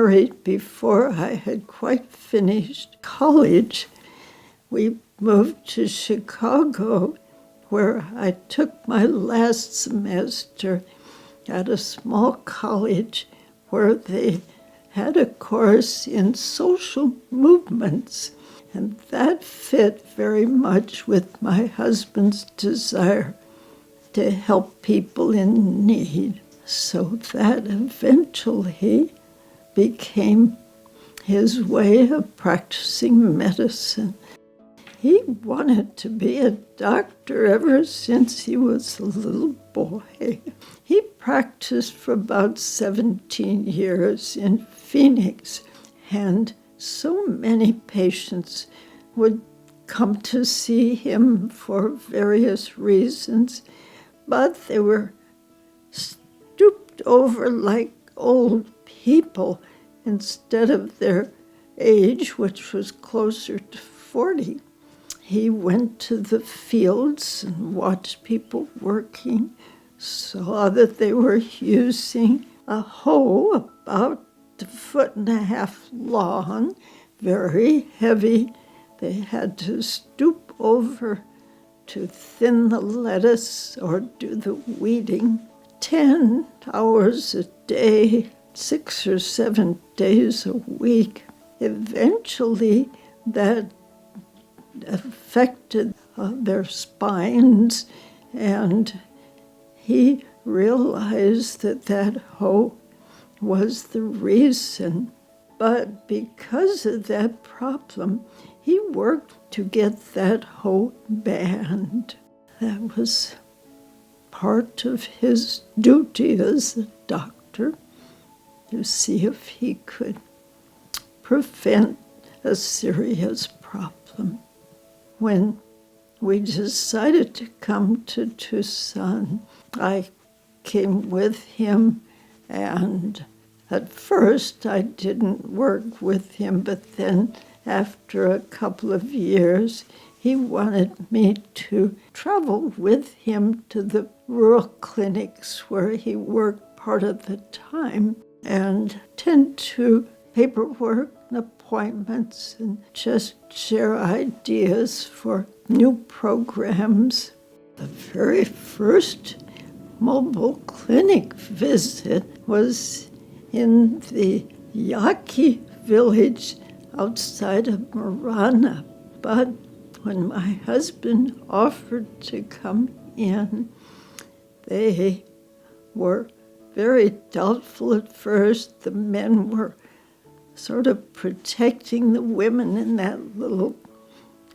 married before I had quite finished college. We moved to Chicago, where I took my last semester at a small college where they had a course in social movements, and that fit very much with my husband's desire to help people in need. So that eventually became his way of practicing medicine. He wanted to be a doctor ever since he was a little boy. He practiced for about 17 years in Phoenix, and so many patients would come to see him for various reasons, but they were stooped over like old people instead of their age, which was closer to 40. He went to the fields and watched people working, saw that they were using a hoe about a foot and a half long, very heavy. They had to stoop over to thin the lettuce or do the weeding 10 hours a day, 6 or 7 days a week. Eventually, that affected their spines, and he realized that that hoe was the reason. But because of that problem, he worked to get that hoe banned. That was part of his duty as a doctor, to see if he could prevent a serious problem. When we decided to come to Tucson, I came with him, and at first I didn't work with him, but then after a couple of years, he wanted me to travel with him to the rural clinics where he worked part of the time and tend to paperwork and appointments and just share ideas for new programs. The very first mobile clinic visit was in the Yaqui village outside of Marana. But when my husband offered to come in, they were very doubtful at first. The men were sort of protecting the women in that little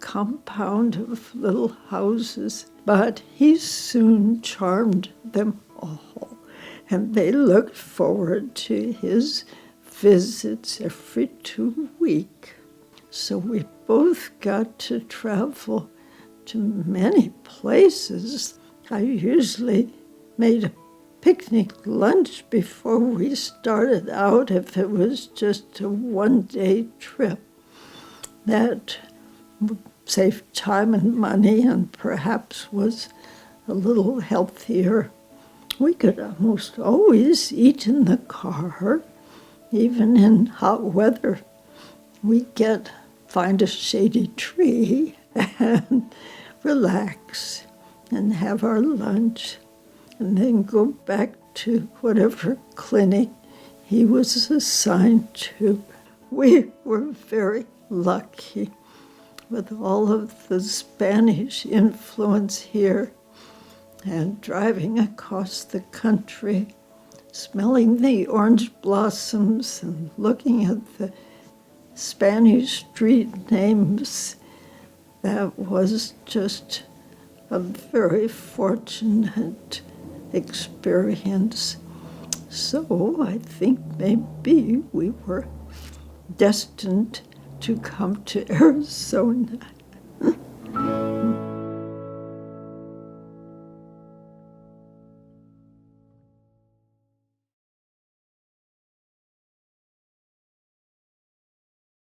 compound of little houses. But he soon charmed them all, and they looked forward to his visits every 2 weeks. So we both got to travel to many places. I usually made a picnic lunch before we started out if it was just a one-day trip. That would save time and money and perhaps was a little healthier. We could almost always eat in the car, even in hot weather. We find a shady tree and relax and have our lunch, and then go back to whatever clinic he was assigned to. We were very lucky with all of the Spanish influence here, and driving across the country, smelling the orange blossoms and looking at the Spanish street names. That was just a very fortunate experience. So I think maybe we were destined to come to Arizona.